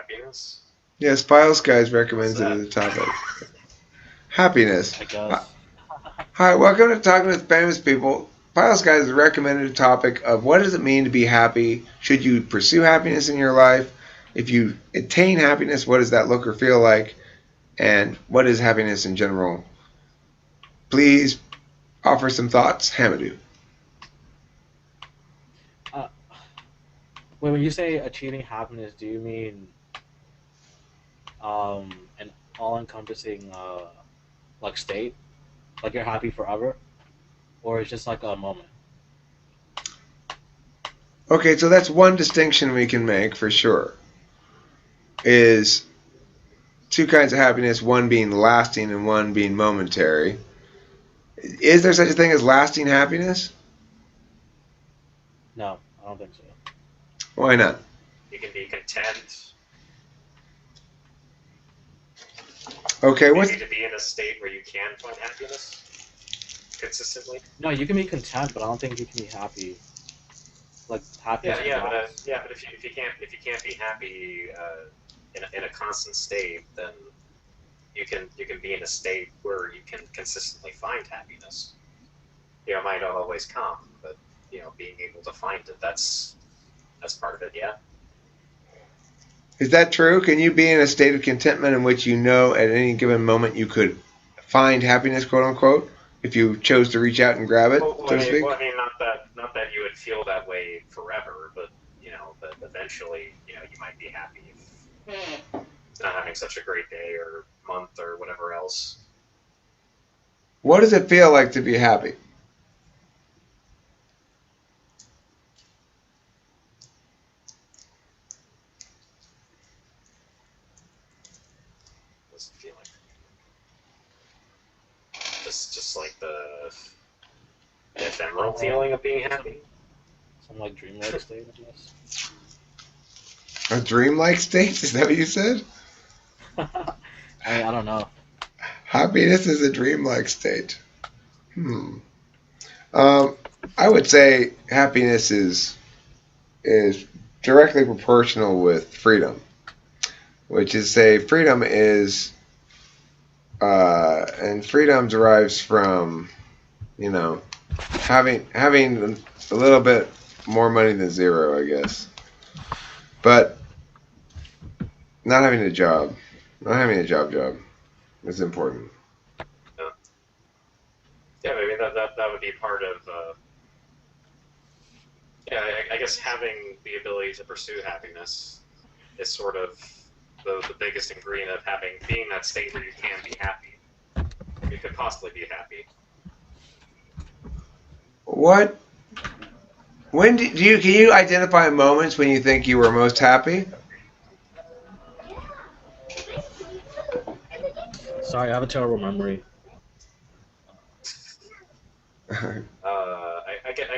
happiness? Yes, Files Guys What's recommends it that? as a topic. Happiness. I guess. Hi, welcome to Talking with Famous People. Files Guys has recommended a topic of what does it mean to be happy? Should you pursue happiness in your life? If you attain happiness, what does that look or feel like? And what is happiness in general? Please offer some thoughts, Hamidou. Uh, when you say achieving happiness, do you mean an all-encompassing like state, like you're happy forever, or it's just like a moment? Okay, so that's one distinction we can make for sure. Is two kinds of happiness, one being lasting and one being momentary. Is there such a thing as lasting happiness? No, I don't think so. Why not? You can be content. Okay, Maybe to be in a state where you can find happiness consistently. No, you can be content, but I don't think you can be happy. Like happiness. But if you can't be happy in a constant state, then you can be in a state where you can consistently find happiness. It might not always come, but being able to find it, that's part of it. Yeah. Is that true? Can you be in a state of contentment in which you know at any given moment you could find happiness, quote unquote, if you chose to reach out and grab it, so to speak? I mean, not that you would feel that way forever, but but eventually, you might be happy if not having such a great day or month or whatever else. What does it feel like to be happy? What's it feel like? Just like the ephemeral feeling of being happy. Some like dreamlike state, I guess. A dreamlike state? Is that what you said? I don't know. Happiness is a dreamlike state. I would say happiness is directly proportional with freedom, which is say freedom is and freedom derives from having a little bit more money than zero, I guess, but not having a job is important. Yeah, maybe that would be part of. I guess having the ability to pursue happiness is sort of the biggest ingredient of being that state where you can be happy. You could possibly be happy. What? When can you identify moments when you think you were most happy? Sorry, I have a terrible memory. I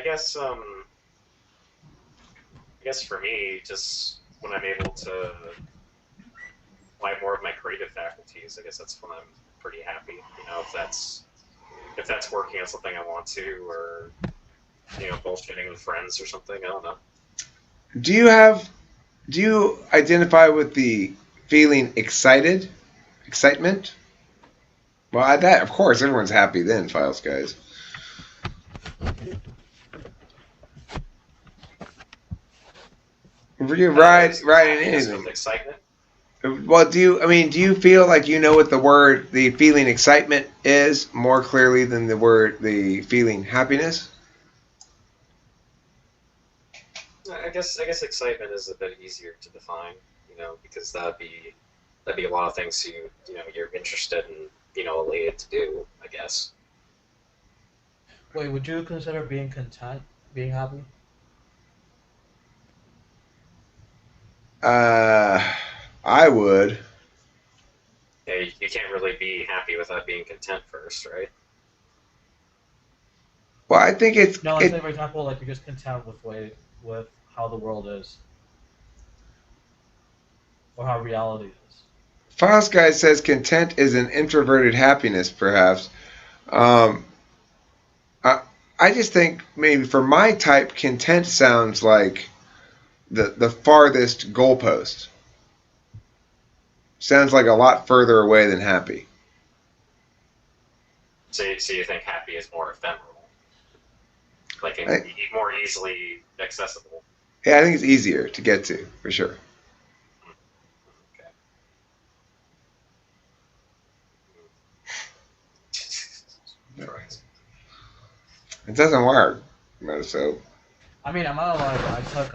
guess for me, just when I'm able to apply more of my creative faculties, I guess that's when I'm pretty happy. If that's working on something I want to, or bullshitting with friends or something. I don't know. Do you identify with the feeling excitement? Well, that of course everyone's happy then, Files Guys. If you ride in anything. With excitement. Well, do you feel like you know what the feeling excitement is more clearly than the feeling happiness? I guess excitement is a bit easier to define, because that'd be a lot of things you're interested in, elated to do, I guess. Wait, would you consider being content being happy? I would. Yeah, you can't really be happy without being content first, right? Well, I think No, let's say for example, like you're just content with how the world is, or how reality is. Files Guy says content is an introverted happiness, perhaps. Um, I just think maybe for my type, content sounds like the farthest goalpost. sounds like a lot further away than happy. So you think happy is more ephemeral, like I, more easily accessible? yeah, I think it's easier to get to for sure. Okay. Right. It doesn't work. So I mean, I'm not like I took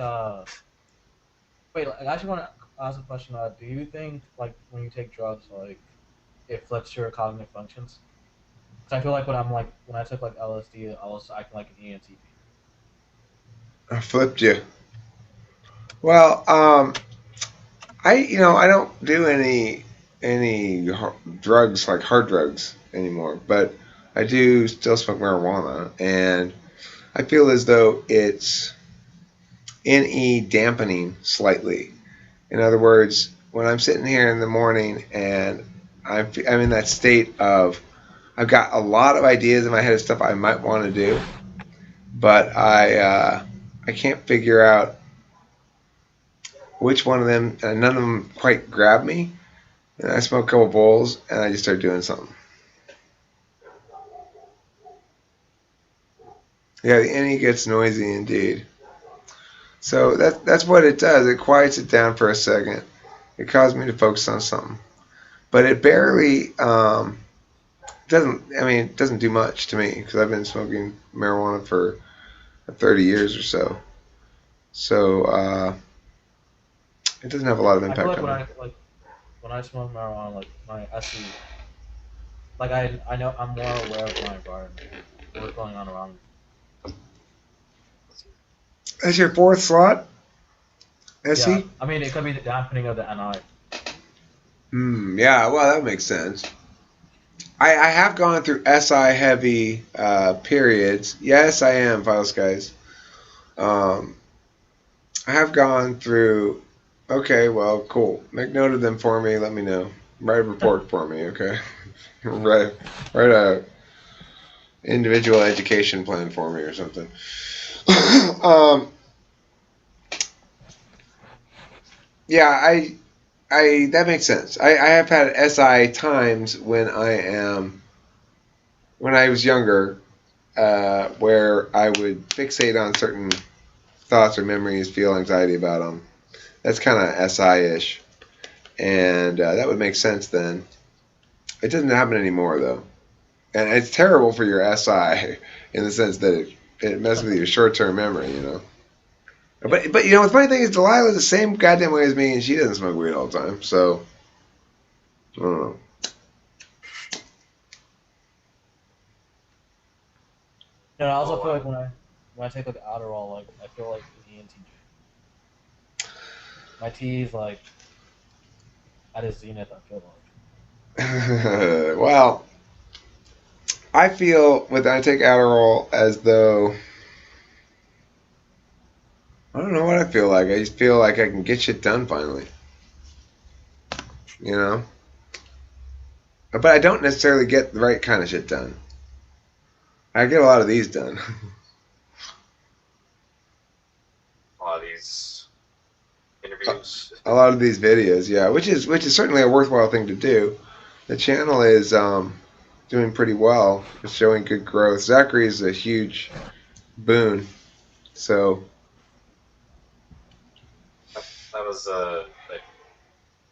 Wait, like, I actually want to ask a question. Do you think like when you take drugs, like it flips your cognitive functions? Because I feel like when I took like LSD, I was acting like an ENTP. I flipped you. Well, I don't do any drugs like hard drugs anymore, but I do still smoke marijuana, and I feel as though it's NE dampening slightly. In other words, when I'm sitting here in the morning and I'm in that state of I've got a lot of ideas in my head of stuff I might want to do, but I can't figure out which one of them. None of them quite grab me. And I smoke a couple bowls and I just start doing something. Yeah, the NE gets noisy indeed. So that's what it does. It quiets it down for a second. It causes me to focus on something, but it barely doesn't. I mean, it doesn't do much to me because I've been smoking marijuana for 30 years or so. So it doesn't have a lot of I feel impact like on me. when I smoke marijuana, like my SE, like I know I'm more aware of my environment, what's going on around me. That's your fourth slot, Yeah, SE. I mean it could be the dampening of the NI. Yeah, well that makes sense. I have gone through SI heavy periods. Yes, I am, Files guys. Um, I have gone through. Okay, well, cool. Make note of them for me. Let me know. Write a report for me. Okay. Write a individual education plan for me or something. um, yeah, I that makes sense. I have had SI times when I was younger, where I would fixate on certain thoughts or memories, feel anxiety about them. That's kind of SI-ish, and that would make sense then. It doesn't happen anymore though, and it's terrible for your SI in the sense that it messes with your short-term memory, you know. Yeah. But you know the funny thing is Delilah's the same goddamn way as me, and she doesn't smoke weed all the time. So I don't know. And I also Oh, feel like when I take like Adderall, like I feel like an ENTJ. My T is like at a zenith. I feel Well, I feel when I take Adderall as though I don't know what I feel like. I just feel like I can get shit done finally. You know? But I don't necessarily get the right kind of shit done. I get a lot of these done. a lot of these interviews. A lot of these videos, yeah, which is certainly a worthwhile thing to do. The channel is doing pretty well. It's showing good growth. Zachary is a huge boon. So That was I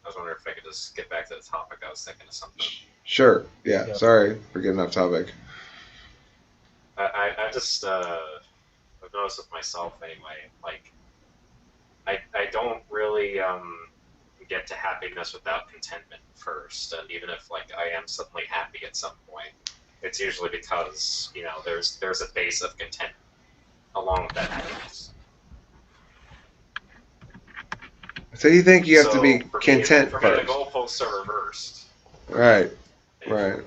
was wondering if I could just get back to the topic. I was thinking of something. sure, yeah. like Sorry for getting off topic. I just I've noticed with myself anyway. Like I don't really get to happiness without contentment first, and even if like I am suddenly happy at some point, it's usually because there's a base of content along with that happiness. So you think you have to So be content for me, the first, goalposts are reversed. right? Right.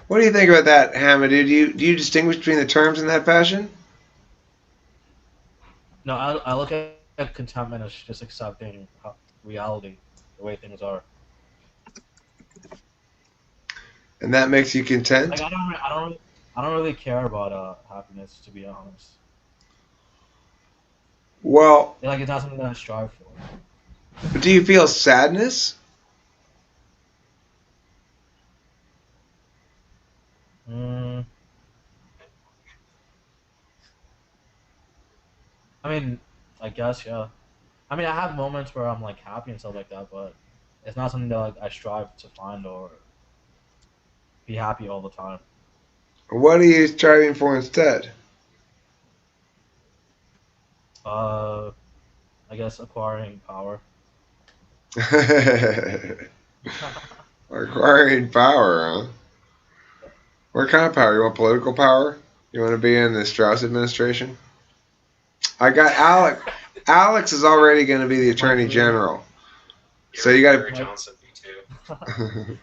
What do you think about that, Hamidou? Do you distinguish between the terms in that fashion? no, I look at contentment as just accepting reality, the way things are. And that makes you Like content? I don't really care about happiness, to be honest. Well, Like it's not something that I strive for. do you feel sadness? mean, I guess yeah. I mean, I have moments where I'm like happy and stuff like that, but it's not something that like I strive to find or be happy all the time. What are you striving for instead? Uh, I guess acquiring power. Acquiring power, huh? What kind of power? You want political power? You want to be in the Strauss administration? I got Alex. Alex is already going to be the My attorney dream, general. So you Gary got Johnson, me too. to.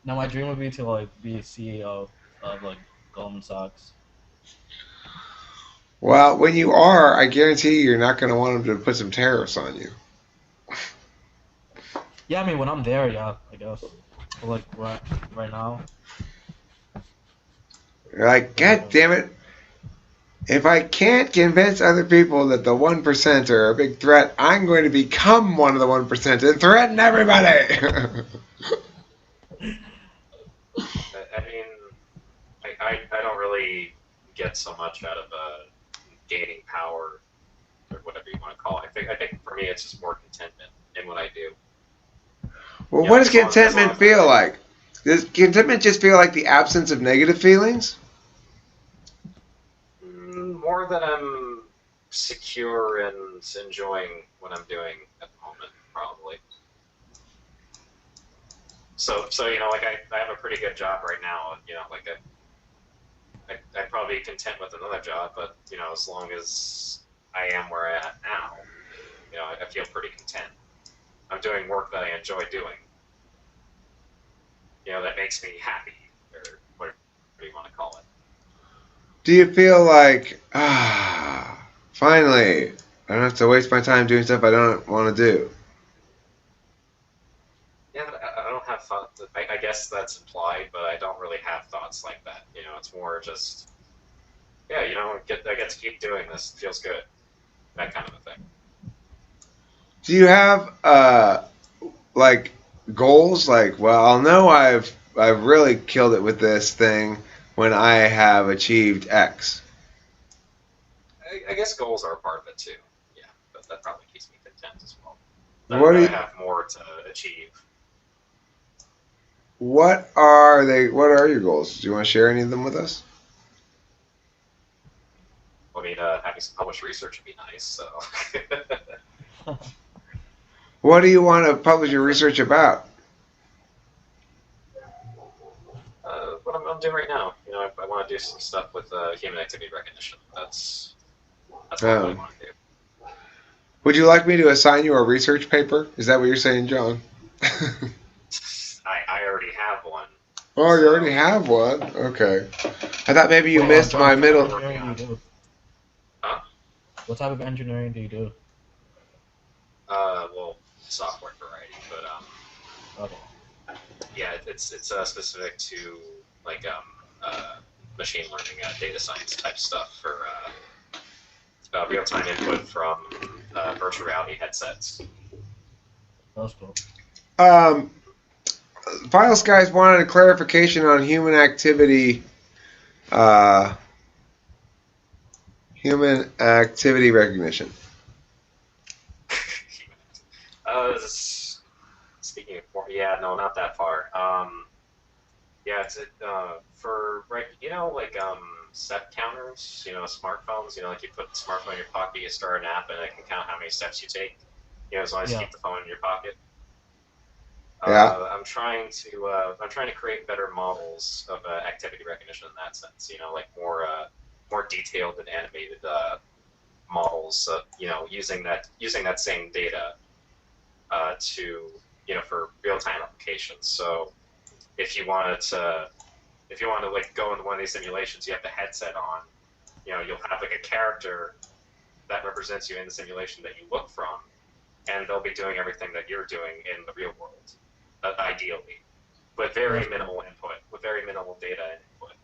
now my dream would be to like be a CEO of like Goldman Sachs. Well, when you are, I guarantee you're not going to want them to put some tariffs on you. Yeah, I mean when I'm there, yeah, I guess. But like right now, You're like, God damn it. If I can't convince other people that the 1% are a big threat, I'm going to become one of the 1% and threaten everybody. I mean, I don't really get so much out of gaining power or whatever you want to call it. I think for me it's just more contentment in what I do. Well, You what know, does as long contentment as feel like? Does contentment just feel like the absence of negative feelings? more that I'm secure and enjoying what I'm doing at the moment, probably. So like I have a pretty good job right now. Like I'd probably be content with another job, but as long as I am where I am now, I feel pretty content. I'm doing work that I enjoy doing. That makes me happy, or whatever you want to call it. Do you feel like, finally, I don't have to waste my time doing stuff I don't want to do? Yeah, but I don't have thoughts. I guess that's implied, but I don't really have thoughts like that. It's more just, yeah, I get to keep doing this. It feels good. That kind of a thing. Do you have like goals? Like, well, I'll know I've really killed it with this thing when I have achieved X. I guess goals are a part of it too. Yeah, but that probably keeps me content as well. What That do I you, have more to achieve. what are they? What are your goals? Do you want to share any of them with us? I mean, having some published research would be nice. So, What do you want to publish your research about? what I'm doing right now, I want to do some stuff with human activity recognition. That's what I Um, want to do. would you like me to assign you a research paper? Is that what you're saying, John? I already have one. Oh, you So, already have one. Okay. I thought maybe you wait, missed John, my what type of middle. engineering do you do? huh? What type of engineering do you do? Well, software variety, but Okay. yeah, it's specific to like machine learning, data science type stuff for real time input from virtual reality headsets. That's cool. Um, Files guys wanted a clarification on uh, human activity recognition. Speaking of, yeah, no, not that far. Yeah, it's for right, like step counters, smartphones, like you put the smartphone in your pocket, you start an app, and it can count how many steps you take, as long as you Yeah. keep the phone in your pocket. Yeah. I'm trying to create better models of activity recognition in that sense. Like more detailed and animated models. Using that same data to for real time applications. So if you wanted to like go into one of these simulations, you have the headset on. You'll have like a character that represents you in the simulation that you look from, and they'll be doing everything that you're doing in the real world, ideally, with very minimal input, with very minimal data input.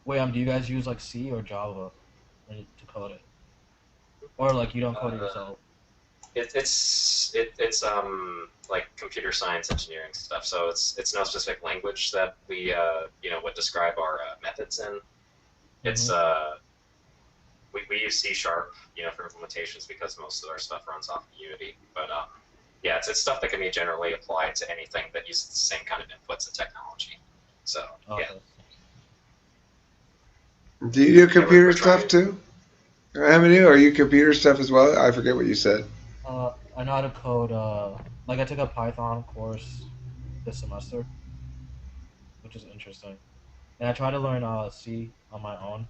Wait, do you guys use like C or Java to code it, or like you don't code it yourself? It's like computer science engineering stuff. So it's no specific language that we would describe our methods in. It's we use C Sharp, for implementations because most of our stuff runs off of Unity. But yeah, it's stuff that can be generally applied to anything that uses the same kind of inputs and technology. So Okay. yeah. Do you do Yeah, computer we're stuff trying. too? Hamidou, are you computer stuff as well? I forget what you said. I know how to code. Like I took a Python course this semester, which is interesting, and I tried to learn C on my own,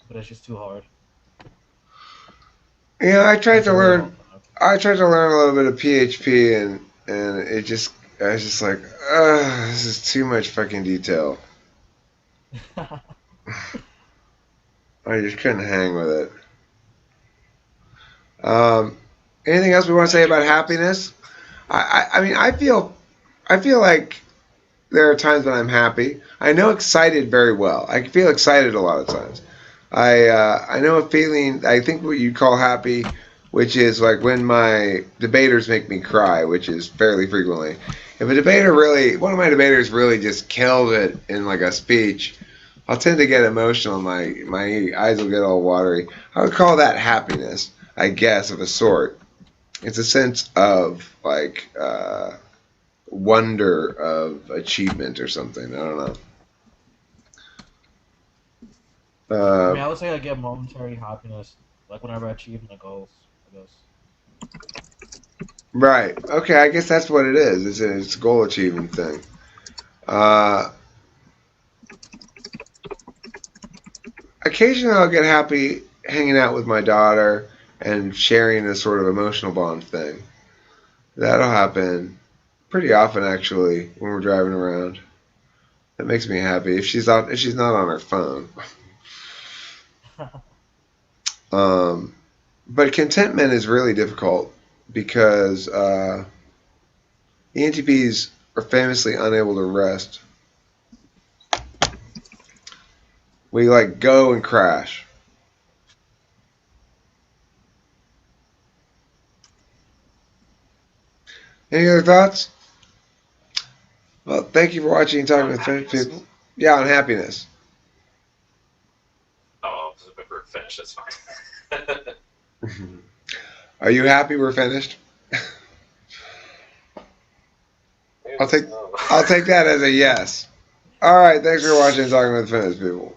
but it's just too hard. Yeah, I And tried it's to really hard. learn. I tried to learn a little bit of PHP, and it just I was just like, this is too much fucking detail. I just couldn't hang with it. Um, Anything else we want to I say do about Windows. happiness? I mean, I feel like there are times when I'm happy. I know excited very well. I feel excited a lot of times. I know a feeling. I think what you call happy, which is like when my debaters make me cry, which is fairly frequently. If a debater really, one of my debaters really just killed it in like a speech, I'll tend to get emotional. My eyes will get all watery. I would call that happiness, I guess, of a sort. It's a sense of like wonder of achievement or something. I don't know. I Uh, mean, I would say I get momentary happiness, like whenever I achieve my goals. I guess. right. Okay. I guess that's what it is. It's a goal achieving thing. Uh, Occasionally, I'll get happy hanging out with my daughter and sharing a sort of emotional bond thing. That'll happen pretty often, actually, when we're driving around. That makes me happy. If she's not on her phone. Um, but contentment is really difficult because ENTPs are famously unable to rest. We like go and crash. Any other thoughts? Well, thank you for watching and talking On with Finnish happiness. people. Yeah, on happiness. Oh, if we're finished, it's fine. Are you happy we're finished? I'll take No. I'll take that as a yes. All right, thanks for watching and talking with Finnish people.